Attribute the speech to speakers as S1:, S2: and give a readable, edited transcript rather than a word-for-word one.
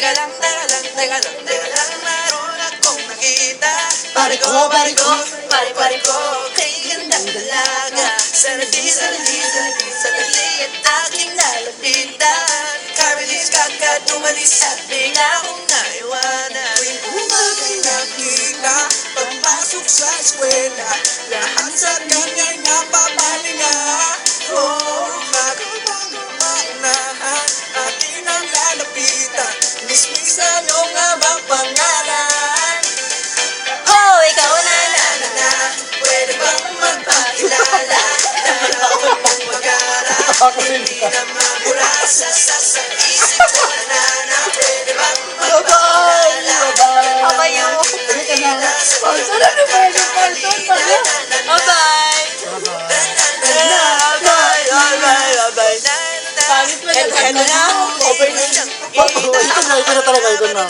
S1: teka lang, meron akong nakita.
S2: Pare ko,
S1: Pare ko, kay gandang dalaga. Sanali at aking nalapitan. Karilis kagad umalis at bigla akong naiwanan.
S3: Tuwing umaga'y nakita, pagpasok sa eskwela, lahat sa kanya'y napapalinga. Bago maunahan, atin ang lalapitan, mismisan yung abang pangalan.
S1: Oh, ikaw na, pwede bang magpakilala? Narawan mong mag-aral, hindi na mabura sa isip ko na. Pwede bang magpakilala? Abayo. Bye-bye.
S2: Ito na talaga, ito na.